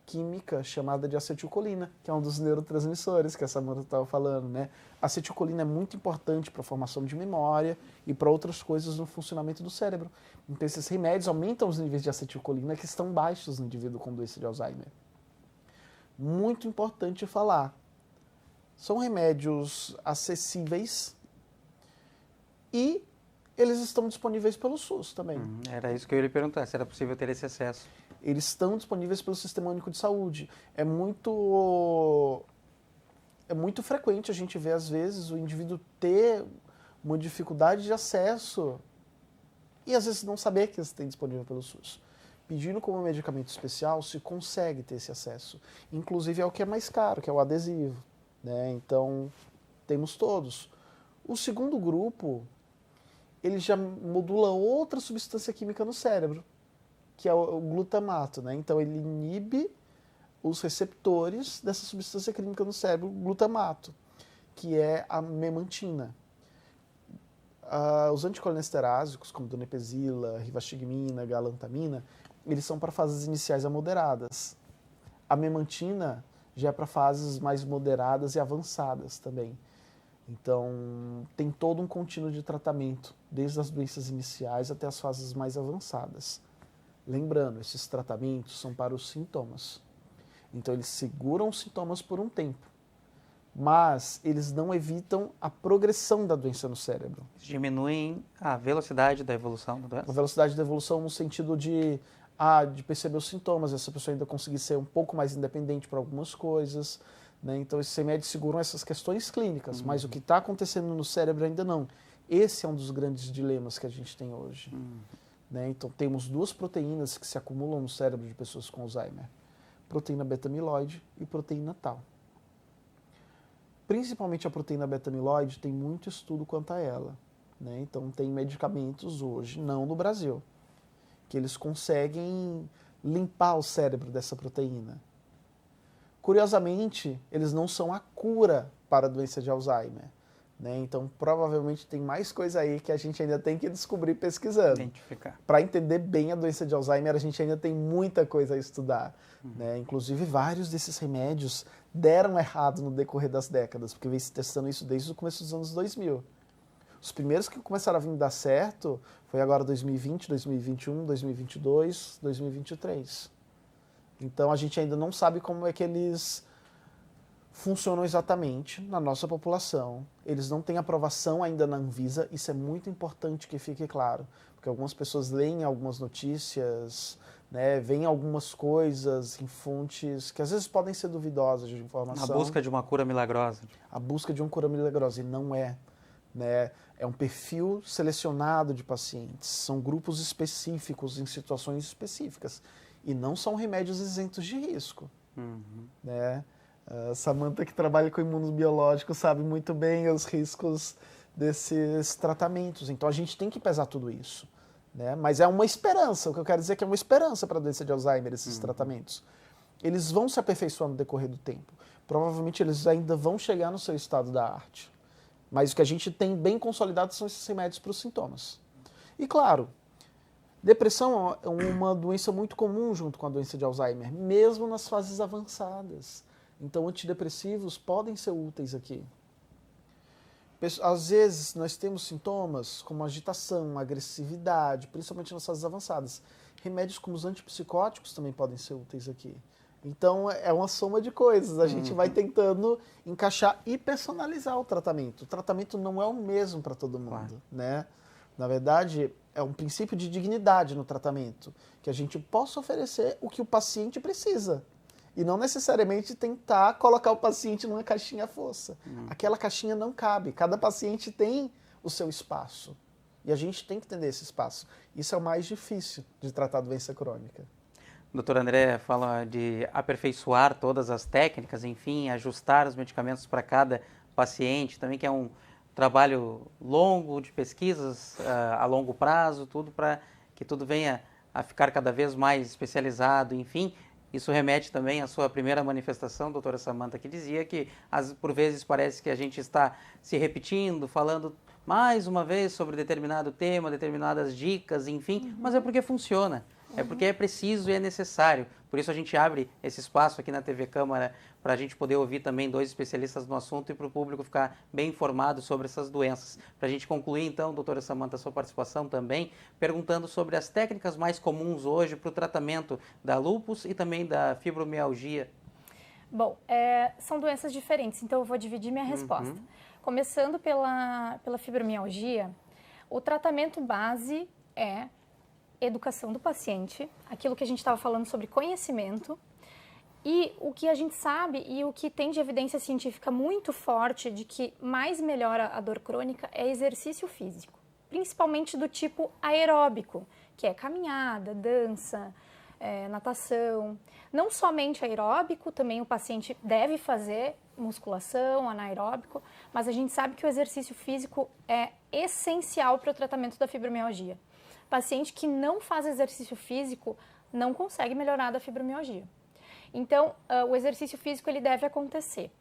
química chamada de acetilcolina, que é um dos neurotransmissores que a Samantha estava falando, né? A acetilcolina é muito importante para a formação de memória e para outras coisas no funcionamento do cérebro. Então esses remédios aumentam os níveis de acetilcolina que estão baixos no indivíduo com doença de Alzheimer. Muito importante falar. São remédios acessíveis e eles estão disponíveis pelo SUS também. Era isso que eu ia lhe perguntar, se era possível ter esse acesso. Eles estão disponíveis pelo Sistema Único de Saúde. É muito frequente a gente ver, às vezes, o indivíduo ter uma dificuldade de acesso e, às vezes, não saber que eles têm disponível pelo SUS. Pedindo como medicamento especial, se consegue ter esse acesso. Inclusive, é o que é mais caro, que é o adesivo. Né? Então, temos todos. O segundo grupo, ele já modula outra substância química no cérebro, que é o glutamato, né? Então ele inibe os receptores dessa substância química no cérebro, glutamato, que é a memantina. Os anticolinesterásicos, como donepezila, rivastigmina, galantamina, eles são para fases iniciais a moderadas. A memantina já é para fases mais moderadas e avançadas também. Então, tem todo um contínuo de tratamento, desde as doenças iniciais até as fases mais avançadas. Lembrando, esses tratamentos são para os sintomas. Então, eles seguram os sintomas por um tempo, mas eles não evitam a progressão da doença no cérebro. Diminuem a velocidade da evolução da doença? A velocidade da evolução no sentido de perceber os sintomas, essa pessoa ainda conseguir ser um pouco mais independente para algumas coisas. Né? Então, esses remédios seguram essas questões clínicas, mas o que está acontecendo no cérebro ainda não. Esse é um dos grandes dilemas que a gente tem hoje. Né? Então, temos duas proteínas que se acumulam no cérebro de pessoas com Alzheimer. Proteína beta-amiloide e proteína tau. Principalmente a proteína beta-amiloide tem muito estudo quanto a ela. Né? Então, tem medicamentos hoje, não no Brasil, que eles conseguem limpar o cérebro dessa proteína. Curiosamente, eles não são a cura para a doença de Alzheimer. Né? Então, provavelmente tem mais coisa aí que a gente ainda tem que descobrir pesquisando. Identificar. Para entender bem a doença de Alzheimer, a gente ainda tem muita coisa a estudar. Né? Inclusive, vários desses remédios deram errado no decorrer das décadas, porque vem se testando isso desde o começo dos anos 2000. Os primeiros que começaram a vir dar certo foi agora 2020, 2021, 2022, 2023. Então, a gente ainda não sabe como é que eles funcionam exatamente na nossa população. Eles não têm aprovação ainda na Anvisa, isso é muito importante que fique claro, porque algumas pessoas leem algumas notícias, né, veem algumas coisas em fontes que às vezes podem ser duvidosas de informação. A busca de uma cura milagrosa. A busca de uma cura milagrosa, e não é. Né? É um perfil selecionado de pacientes, são grupos específicos em situações específicas, e não são remédios isentos de risco. Né? A Samantha, que trabalha com imunobiológicos, sabe muito bem os riscos desses tratamentos. Então a gente tem que pesar tudo isso. Né? Mas é uma esperança, o que eu quero dizer é que é uma esperança para a doença de Alzheimer, esses tratamentos. Eles vão se aperfeiçoar no decorrer do tempo. Provavelmente eles ainda vão chegar no seu estado da arte. Mas o que a gente tem bem consolidado são esses remédios para os sintomas. E claro, depressão é uma doença muito comum junto com a doença de Alzheimer, mesmo nas fases avançadas. Então, antidepressivos podem ser úteis aqui. Às vezes, nós temos sintomas como agitação, agressividade, principalmente nas fases avançadas. Remédios como os antipsicóticos também podem ser úteis aqui. Então, é uma soma de coisas. A gente vai tentando encaixar e personalizar o tratamento. O tratamento não é o mesmo para todo mundo, né? Na verdade, é um princípio de dignidade no tratamento, que a gente possa oferecer o que o paciente precisa. E não necessariamente tentar colocar o paciente numa caixinha fossa. Aquela caixinha não cabe. Cada paciente tem o seu espaço. E a gente tem que entender esse espaço. Isso é o mais difícil de tratar a doença crônica. O doutor André fala de aperfeiçoar todas as técnicas, enfim, ajustar os medicamentos para cada paciente, também que é um trabalho longo de pesquisas a longo prazo, tudo para que tudo venha a ficar cada vez mais especializado, enfim. Isso remete também à sua primeira manifestação, doutora Samantha, que dizia que por vezes parece que a gente está se repetindo, falando mais uma vez sobre determinado tema, determinadas dicas, enfim, mas é porque funciona. É porque é preciso e é necessário. Por isso a gente abre esse espaço aqui na TV Câmara para a gente poder ouvir também 2 especialistas no assunto e para o público ficar bem informado sobre essas doenças. Para a gente concluir, então, doutora Samantha, a sua participação também, perguntando sobre as técnicas mais comuns hoje para o tratamento da lúpus e também da fibromialgia. Bom, são doenças diferentes, então eu vou dividir minha resposta. Começando pela fibromialgia, o tratamento base é educação do paciente, aquilo que a gente estava falando sobre conhecimento, e o que a gente sabe e o que tem de evidência científica muito forte de que mais melhora a dor crônica é exercício físico, principalmente do tipo aeróbico, que é caminhada, dança, natação. Não somente aeróbico, também o paciente deve fazer musculação, anaeróbico, mas a gente sabe que o exercício físico é essencial para o tratamento da fibromialgia. Paciente que não faz exercício físico não consegue melhorar da fibromialgia. Então, o exercício físico ele deve acontecer.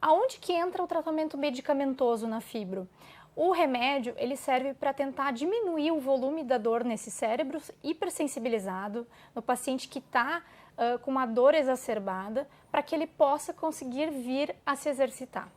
Aonde que entra o tratamento medicamentoso na fibro? O remédio ele serve para tentar diminuir o volume da dor nesse cérebro hipersensibilizado, no paciente que está com uma dor exacerbada, para que ele possa conseguir vir a se exercitar.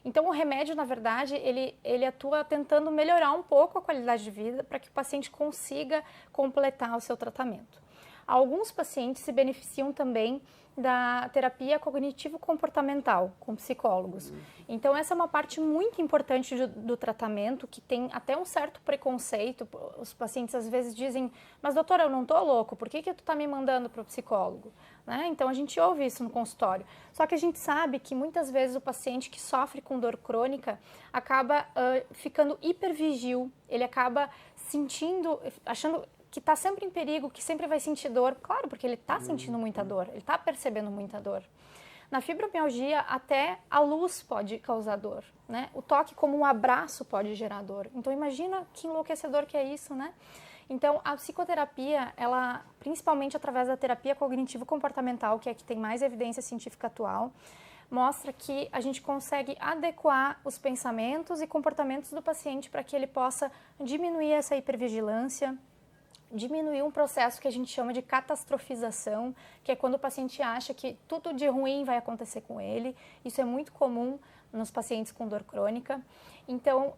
Então, o remédio, na verdade, ele atua tentando melhorar um pouco a qualidade de vida para que o paciente consiga completar o seu tratamento. Alguns pacientes se beneficiam também da terapia cognitivo-comportamental com psicólogos. Então, essa é uma parte muito importante do tratamento, que tem até um certo preconceito. Os pacientes às vezes dizem, mas doutora, eu não estou louco, por que tu está me mandando para o psicólogo? Né? Então, a gente ouve isso no consultório. Só que a gente sabe que muitas vezes o paciente que sofre com dor crônica acaba ficando hipervigil, ele acaba sentindo, achando que está sempre em perigo, que sempre vai sentir dor. Claro, porque ele está sentindo muita dor, ele está percebendo muita dor. Na fibromialgia, até a luz pode causar dor, né? O toque como um abraço pode gerar dor. Então, imagina que enlouquecedor que é isso, né? Então, a psicoterapia, ela, principalmente através da terapia cognitivo-comportamental, que é a que tem mais evidência científica atual, mostra que a gente consegue adequar os pensamentos e comportamentos do paciente para que ele possa diminuir essa hipervigilância, diminuir um processo que a gente chama de catastrofização, que é quando o paciente acha que tudo de ruim vai acontecer com ele. Isso é muito comum nos pacientes com dor crônica. Então,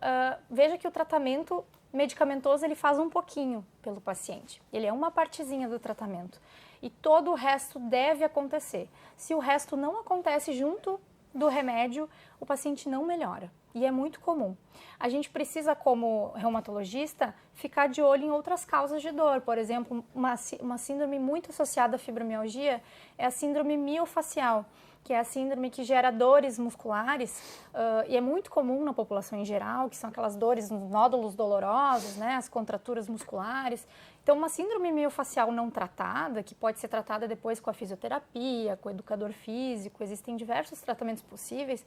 veja que o tratamento medicamentoso ele faz um pouquinho pelo paciente. Ele é uma partezinha do tratamento. E todo o resto deve acontecer. Se o resto não acontece junto, do remédio, o paciente não melhora. E é muito comum. A gente precisa, como reumatologista, ficar de olho em outras causas de dor. Por exemplo, uma síndrome muito associada à fibromialgia é a síndrome miofacial, que é a síndrome que gera dores musculares, e é muito comum na população em geral, que são aquelas dores nos nódulos dolorosos, né, as contraturas musculares. Então, uma síndrome miofacial não tratada, que pode ser tratada depois com a fisioterapia, com o educador físico, existem diversos tratamentos possíveis.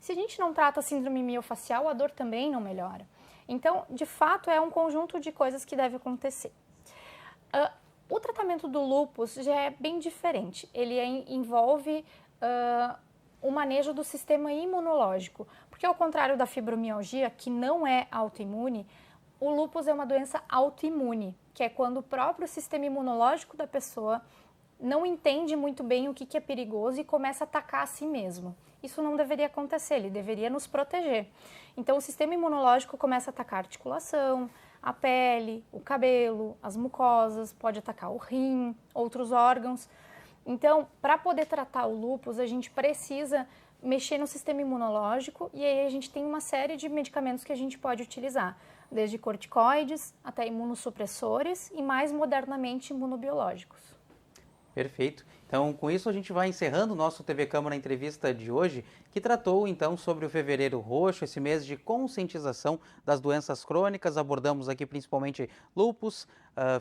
Se a gente não trata a síndrome miofacial, a dor também não melhora. Então, de fato, é um conjunto de coisas que deve acontecer. O tratamento do lúpus já é bem diferente. Ele envolve o manejo do sistema imunológico, porque ao contrário da fibromialgia, que não é autoimune, o lúpus é uma doença autoimune, que é quando o próprio sistema imunológico da pessoa não entende muito bem o que é perigoso e começa a atacar a si mesmo. Isso não deveria acontecer, ele deveria nos proteger. Então o sistema imunológico começa a atacar a articulação, a pele, o cabelo, as mucosas, pode atacar o rim, outros órgãos. Então, para poder tratar o lúpus, a gente precisa mexer no sistema imunológico e aí a gente tem uma série de medicamentos que a gente pode utilizar, desde corticoides até imunossupressores e mais modernamente imunobiológicos. Perfeito. Então, com isso, a gente vai encerrando o nosso TV Câmara Entrevista de hoje, que tratou, então, sobre o Fevereiro Roxo, esse mês de conscientização das doenças crônicas. Abordamos aqui principalmente lúpus,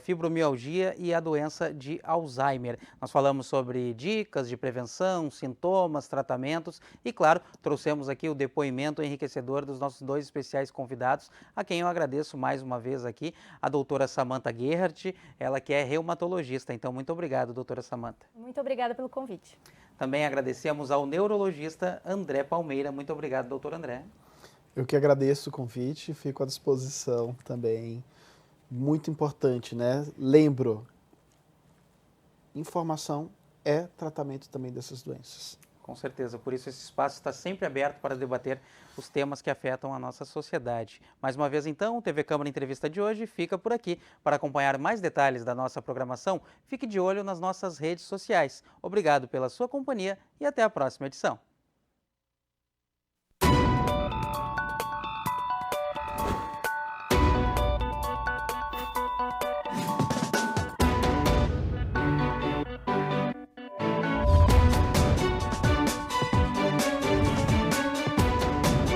fibromialgia e a doença de Alzheimer. Nós falamos sobre dicas de prevenção, sintomas, tratamentos e, claro, trouxemos aqui o depoimento enriquecedor dos nossos dois especiais convidados, a quem eu agradeço mais uma vez aqui, a doutora Samantha Gerhardt, ela que é reumatologista. Então, muito obrigado, doutora Samantha. Muito obrigada pelo convite. Também agradecemos ao neurologista André Palmeira. Muito obrigado, doutor André. Eu que agradeço o convite, fico à disposição também. Muito importante, né? Lembro, informação é tratamento também dessas doenças. Com certeza, por isso esse espaço está sempre aberto para debater os temas que afetam a nossa sociedade. Mais uma vez, então, o TV Câmara Entrevista de hoje fica por aqui. Para acompanhar mais detalhes da nossa programação, fique de olho nas nossas redes sociais. Obrigado pela sua companhia e até a próxima edição.